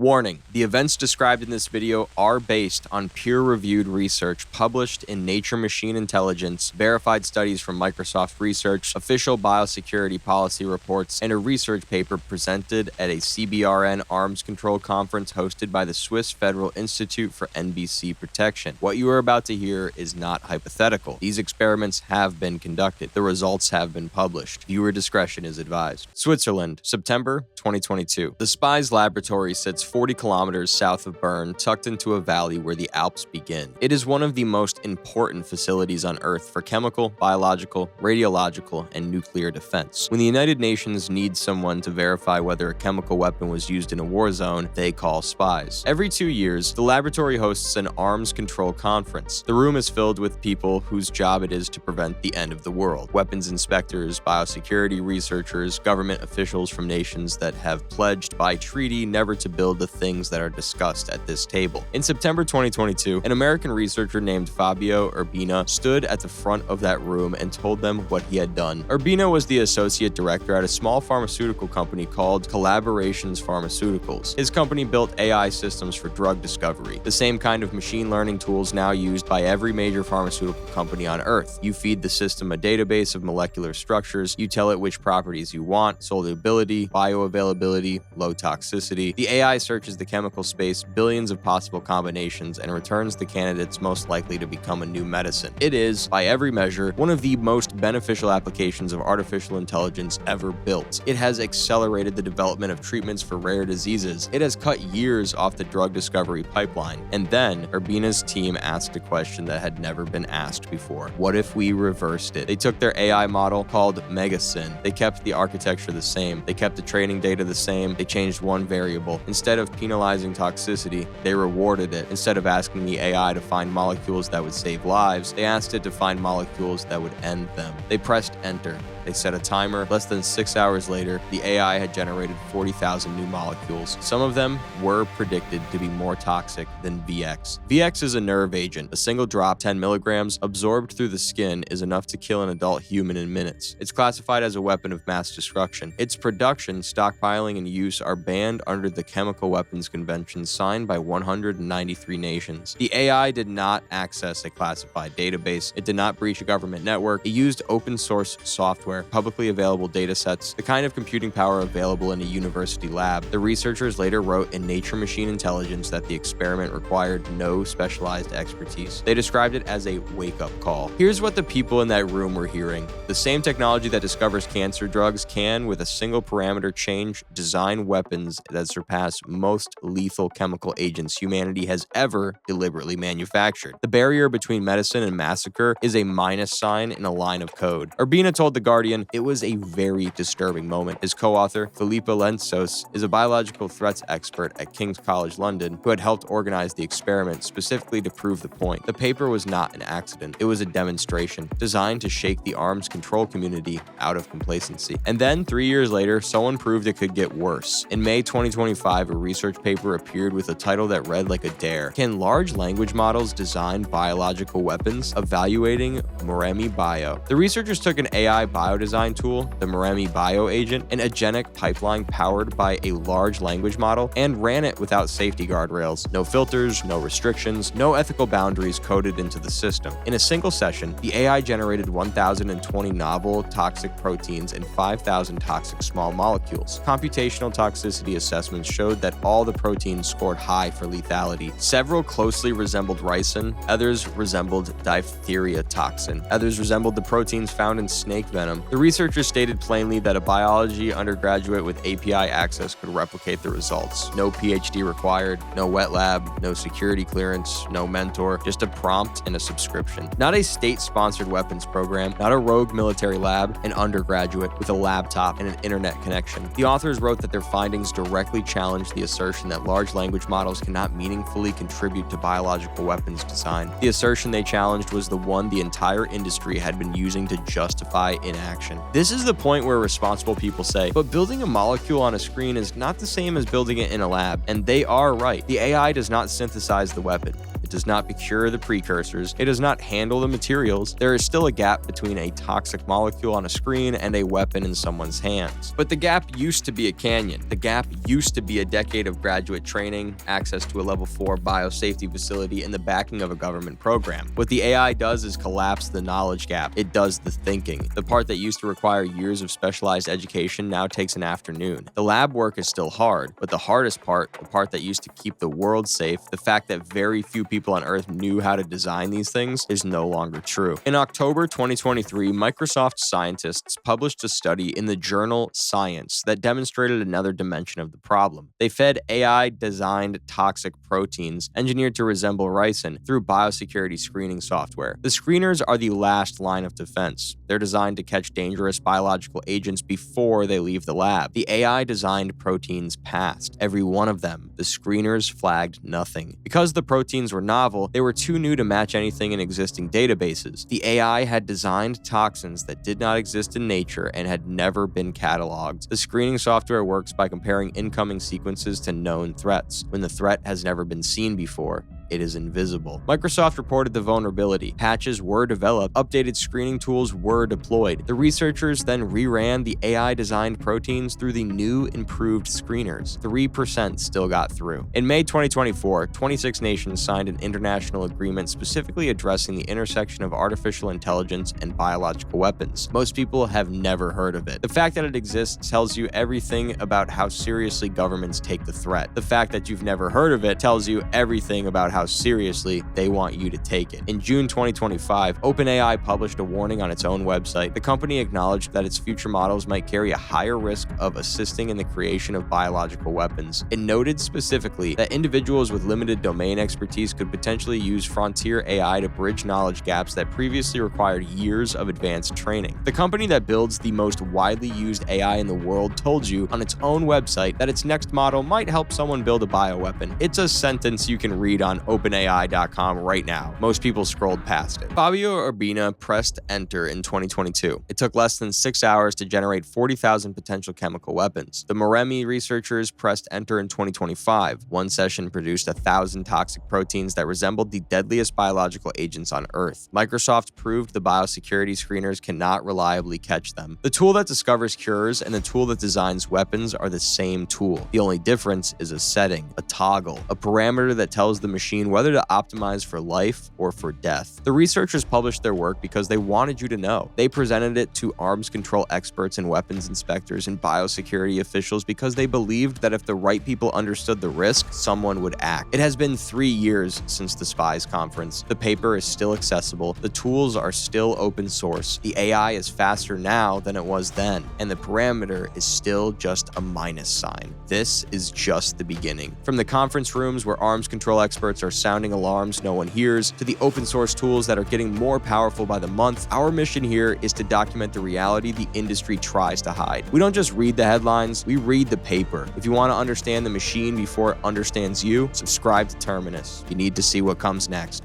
Warning: the events described in this video are based on peer-reviewed research published in Nature Machine Intelligence, verified studies from Microsoft Research, official biosecurity policy reports, and a research paper presented at a CBRN arms control conference hosted by the Swiss Federal Institute for NBC-Protection. What you are about to hear is not hypothetical. These experiments have been conducted. The results have been published. Viewer discretion is advised. Switzerland, September 2022. The Spiez laboratory sits 40 kilometers south of Bern, tucked into a valley where the Alps begin. It is one of the most important facilities on Earth for chemical, biological, radiological, and nuclear defense. When the United Nations needs someone to verify whether a chemical weapon was used in a war zone, they call Spiez. Every 2 years, the laboratory hosts an arms control conference. The room is filled with people whose job it is to prevent the end of the world. Weapons inspectors, biosecurity researchers, government officials from nations that have pledged by treaty never to build the things that are discussed at this table. In September 2022, an American researcher named Fabio Urbina stood at the front of that room and told them what he had done. Urbina was the associate director at a small pharmaceutical company called Collaborations Pharmaceuticals. His company built AI systems for drug discovery, the same kind of machine learning tools now used by every major pharmaceutical company on Earth. You feed the system a database of molecular structures, you tell it which properties you want: solubility, bioavailability, low toxicity. The AI searches the chemical space, billions of possible combinations, and returns the candidates most likely to become a new medicine. It is, by every measure, one of the most beneficial applications of artificial intelligence ever built. It has accelerated the development of treatments for rare diseases. It has cut years off the drug discovery pipeline. And then, Urbina's team asked a question that had never been asked before. What if we reversed it? They took their AI model called Megasyn. They kept the architecture the same. They kept the training data the same. They changed one variable. Instead of penalizing toxicity, they rewarded it. Instead of asking the AI to find molecules that would save lives, they asked it to find molecules that would end them. They pressed enter. They set a timer. Less than 6 hours later, the AI had generated 40,000 new molecules. Some of them were predicted to be more toxic than VX. VX is a nerve agent. A single drop, 10 milligrams, absorbed through the skin is enough to kill an adult human in minutes. It's classified as a weapon of mass destruction. Its production, stockpiling, and use are banned under the Chemical Weapons Convention signed by 193 nations. The AI did not access a classified database. It did not breach a government network. It used open source software, publicly available datasets, the kind of computing power available in a university lab. The researchers later wrote in Nature Machine Intelligence that the experiment required no specialized expertise. They described it as a wake-up call. Here's what the people in that room were hearing. The same technology that discovers cancer drugs can, with a single parameter change, design weapons that surpass most lethal chemical agents humanity has ever deliberately manufactured. The barrier between medicine and massacre is a minus sign in a line of code. Urbina told The Guardian it was a very disturbing moment. His co-author, Filippo Lentzos, is a biological threats expert at King's College London who had helped organize the experiment specifically to prove the point. The paper was not an accident. It was a demonstration designed to shake the arms control community out of complacency. And then 3 years later, someone proved it could get worse. In May 2025, a research paper appeared with a title that read like a dare: Can large language models design biological weapons? Evaluating Moremi Bio. The researchers took an AI biodesign tool, the Moremi Bio agent, an agentic pipeline powered by a large language model, and ran it without safety guardrails. No filters, no restrictions, no ethical boundaries coded into the system. In a single session, the AI generated 1,020 novel toxic proteins and 5,000 toxic small molecules. Computational toxicity assessments showed that all the proteins scored high for lethality. Several closely resembled ricin, others resembled diphtheria toxin, others resembled the proteins found in snake venom. The researchers stated plainly that a biology undergraduate with API access could replicate the results. No PhD required, no wet lab, no security clearance, no mentor, just a prompt and a subscription. Not a state-sponsored weapons program, not a rogue military lab, an undergraduate with a laptop and an internet connection. The authors wrote that their findings directly challenged the assertion that large language models cannot meaningfully contribute to biological weapons design. The assertion they challenged was the one the entire industry had been using to justify inaction. This is the point where responsible people say, but building a molecule on a screen is not the same as building it in a lab. And they are right. The AI does not synthesize the weapon. It does not procure the precursors. It does not handle the materials. There is still a gap between a toxic molecule on a screen and a weapon in someone's hands. But the gap used to be a canyon. The gap used to be a decade of graduate training, access to a level 4 biosafety facility, and the backing of a government program. What the AI does is collapse the knowledge gap. It does the thinking. The part that used to require years of specialized education now takes an afternoon. The lab work is still hard, but the hardest part, the part that used to keep the world safe, the fact that very few people on Earth knew how to design these things, is no longer true. In October 2023, Microsoft scientists published a study in the journal Science that demonstrated another dimension of the problem. They fed AI-designed toxic proteins engineered to resemble ricin through biosecurity screening software. The screeners are the last line of defense. They're designed to catch dangerous biological agents before they leave the lab. The AI-designed proteins passed. Every one of them. The screeners flagged nothing. Because the proteins were novel, they were too new to match anything in existing databases. The AI had designed toxins that did not exist in nature and had never been cataloged. The screening software works by comparing incoming sequences to known threats. When the threat has never been seen before, it is invisible. Microsoft reported the vulnerability. Patches were developed, updated screening tools were deployed. The researchers then reran the AI-designed proteins through the new improved screeners. 3% still got through. In May 2024, 26 nations signed an international agreement specifically addressing the intersection of artificial intelligence and biological weapons. Most people have never heard of it. The fact that it exists tells you everything about how seriously governments take the threat. The fact that you've never heard of it tells you everything about how seriously they want you to take it. In June 2025, OpenAI published a warning on its own website. The company acknowledged that its future models might carry a higher risk of assisting in the creation of biological weapons. It noted specifically that individuals with limited domain expertise could potentially use frontier AI to bridge knowledge gaps that previously required years of advanced training. The company that builds the most widely used AI in the world told you on its own website that its next model might help someone build a bioweapon. It's a sentence you can read on OpenAI.com right now. Most people scrolled past it. Fabio Urbina pressed enter in 2022. It took less than 6 hours to generate 40,000 potential chemical weapons. The Moremi researchers pressed enter in 2025. One session produced 1,000 toxic proteins that resembled the deadliest biological agents on Earth. Microsoft proved the biosecurity screeners cannot reliably catch them. The tool that discovers cures and the tool that designs weapons are the same tool. The only difference is a setting, a toggle, a parameter that tells the machine whether to optimize for life or for death. The researchers published their work because they wanted you to know. They presented it to arms control experts and weapons inspectors and biosecurity officials because they believed that if the right people understood the risk, someone would act. It has been 3 years since the Spiez conference. The paper is still accessible. The tools are still open source. The AI is faster now than it was then, and the parameter is still just a minus sign. This is just the beginning. From the conference rooms where arms control experts are sounding alarms no one hears, to the open source tools that are getting more powerful by the month, our mission here is to document the reality the industry tries to hide. We don't just read the headlines, we read the paper. If you want to understand the machine before it understands you, subscribe to Terminus. You need to see what comes next.